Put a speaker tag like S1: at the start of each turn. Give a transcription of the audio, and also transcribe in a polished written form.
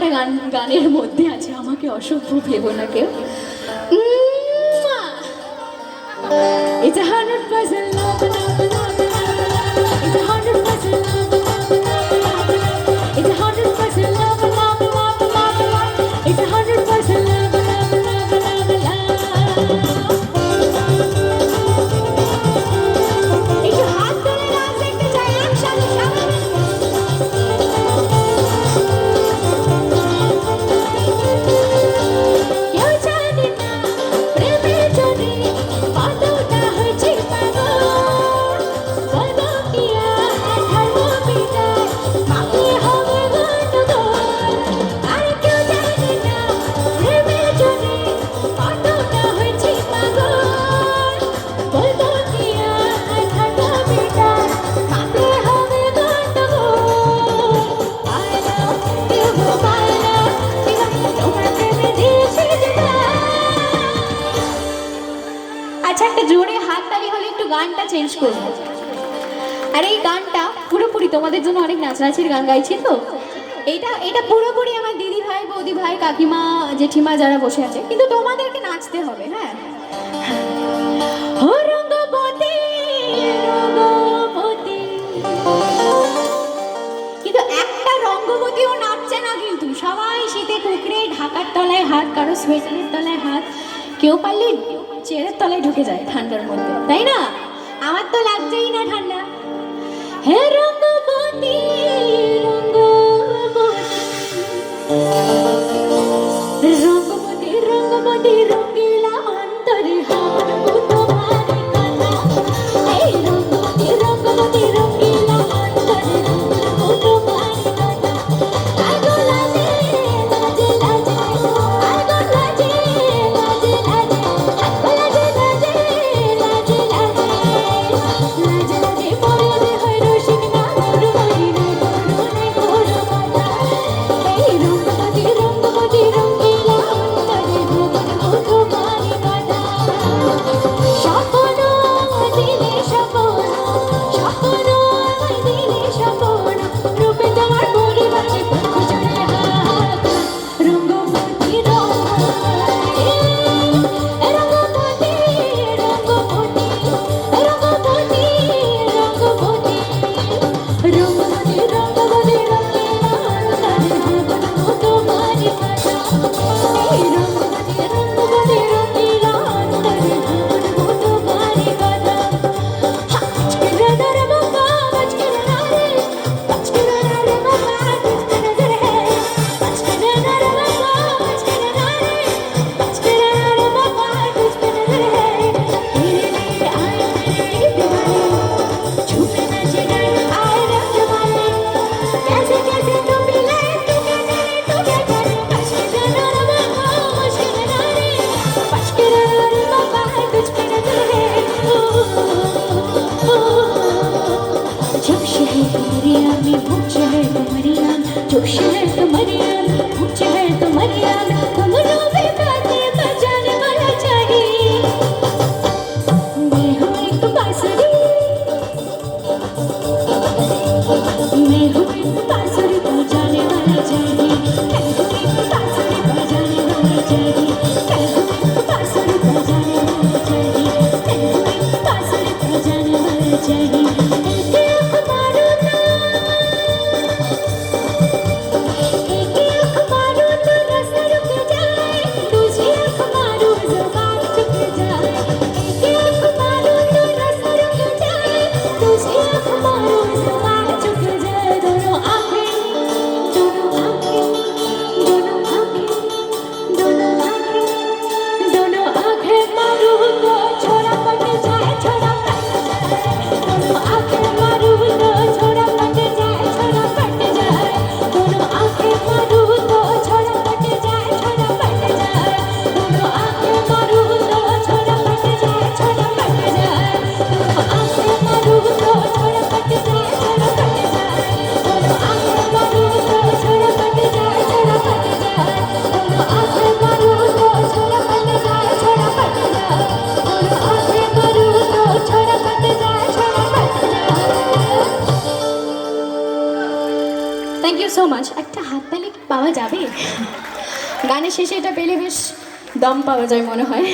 S1: একটা গানের মধ্যে আছে, আমাকে অসভ্য ভেবো না কেউ। It's 100% love, love, love, love. It's 100% love, love, love, love. It's 100% love, love, love, love. It's 100% love, love, love, love, love. একটু হাত ধরে নাচ দেখতে চাই একসাথে সবাই। কেউ জানে না প্রেমের জন্যে কতটা হয়েছে পাগল। বলবো কি আর থার্মোমিটার মাপলে হবে গন্ডগোল। আর কেউ জানে না প্রেমের জন্যে কতটা হয়েছে পাগল। বলবো কি আর থার্মোমিটার মাপলে হবে গন্ডগোল। I love you, I love you, তোমার প্রেমে দিয়েছি জীবন। আচ্ছা, একটা জোরে হাততালি হলে একটু গানটা চেঞ্জ করবো। আর এই গানটা পুরোপুরি তোমাদের জন্য অনেক নাচানাচির গান গাইছি তো, এটা পুরোপুরি আমার দিদি ভাই, বৌদি ভাই, কাকিমা, জেঠিমা যারা বসে আছে, কিন্তু তোমাদেরকে নাচতে হবে। হ্যাঁ, ও রঙ্গবতী, রঙ্গবতী। কিন্তু একটা রঙ্গবতীও নাচছে না, কিন্তু সবাই শীতে কুকড়ে ঢাকার তলায় হাত, কারো সোয়েটারের তলায় হাত, কেউ পারলে চেয়ারের তলায় ঢুকে যায় ঠান্ডার মধ্যে, তাই না? আমার তো লাগছেই না ঠান্ডা। হে রঙ্গবতী, রঙ্গবতী, রঙ্গবতী, রঙ্গিলা অন্তরে হারাবো তোমার কথা। এই রঙ্গবতী, রঙ্গবতী, রঙ্গিলা অন্তরে হারাবো তোমার কথা। আগো লাজে, লাজে, লাজে, আগো লাজে, লাজে, লাজে, আগো লাজে, লাজে, লাজে, লাজে, লাজে, লাজে পরে হয় রসিক না মোর মরিনা করুণে করো কথা। এই রঙ্গবতী, রঙ্গবতী, রঙ্গিলা অন্তরে হারাবো তোমার কথা। স্বপ্ন দিলে স্বপ্ন, স্বপ্ন আমায় দিলে স্বপ্ন, রূপে তোমার পরিবারে খুঁজবে হাত। রঙ্গবতী, রঙ্গবতী, রঙ্গবতী, রঙ্গবতী, রঙ্গবতী, রঙ্গবতী, রঙ্গবতী, রঙ্গবতী, রঙ্গিলা অন্তরে হারাবো তোমার কথা। এই রঙ্গবতী, রঙ্গবতী, রঙ্গিলা অন্তরে হারাবো তোমার কথা। আজকে নজর বাবা, আজকে নারে, আজকে নারে বাবা, আজকে নজর है। আজকে নারে বাবা, আজকে নারে, আজকে নারে বাবা, আজকে নজর है। धीरे धीरे आए मेरे दीवाने, छूटे न जिगर आए रब जमाने। कैसे कैसे तू मिले तू क्या करे, तू क्या करे। अजके नारे बाबा, अजके नारे, अजके नारे बाबा, तुझ पे नजर है। जब शहर तुम्हारी आँख में भूख शहर तुम्हारी आँख, जो शहर तुम्हारी आँख भूख शहर तुम्हारी आँख, तुम रोबे बातें बजाने वाला चाहिए। मैं हूँ एक बांसुरी, मैं हूँ एक बांसुरी बजाने वाला चाहिए। मैं हूँ एक बांसुरी बजाने वाला चाहिए। मैं हूँ एक बांसुरी बजाने वाला चाहिए। मैं हूँ एक बांसुरी बजाने वाला चाहिए। एक आँख मारो तो, एक आँख मारो तो रास्ता रुक जाए, दूसरी आँख मारो ज़ुबान चुक जाए। एक आँख मारो तो रास्ता रुक जाए, दूसरी आँख मारो ज़ुबान चुक जाए। दोनों आँखें, दोनों आँखें, दोनों आँखें, दोनों आँखें, दोनों आँखें मारो तो छोरा पट जाए, छोरा पट जाए। दोनों থ্যাংক ইউ সো মাচ। একটা হাততালি পাওয়া যাবে? গানের শেষে এটা পেলে বেশ দম পাওয়া যায় মনে হয়।